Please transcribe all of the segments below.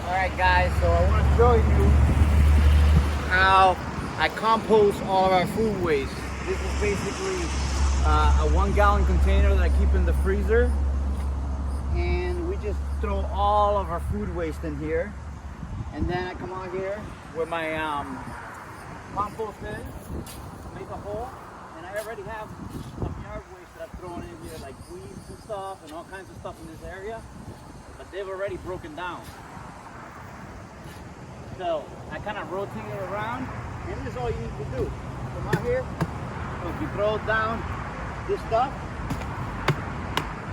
Alright guys, so I want to show you how I compost all of our food waste. This is basically a 1 gallon container that I keep in the freezer, and we just throw all of our food waste in here, and then I come out here where my compost is, make a hole, and I already have some yard waste that I've thrown in here, like weeds and stuff and all kinds of stuff in this area, but they've already broken down. So I kind of rotate it around, and this is all you need to do. Come out here, so if you throw down this stuff,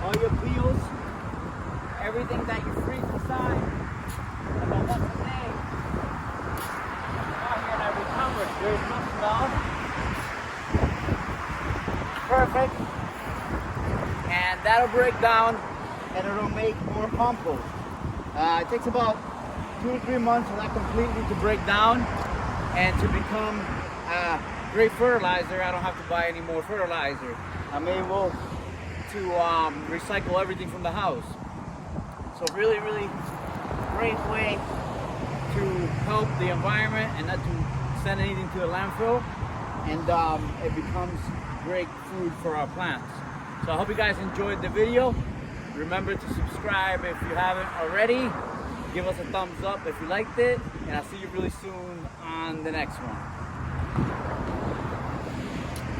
all your peels, everything that you freeze inside, about once a day, come out here and I recover it. There's no smell. Perfect. And that'll break down and it'll make more compost. It takes about 2 to 3 months for that completely to break down and to become great fertilizer. I don't have to buy any more fertilizer. I'm able to recycle everything from the house. So really, really great way to help the environment and not to send anything to the landfill. And it becomes great food for our plants. So I hope you guys enjoyed the video. Remember to subscribe if you haven't already. Give us a thumbs up if you liked it, and I'll see you really soon on the next one.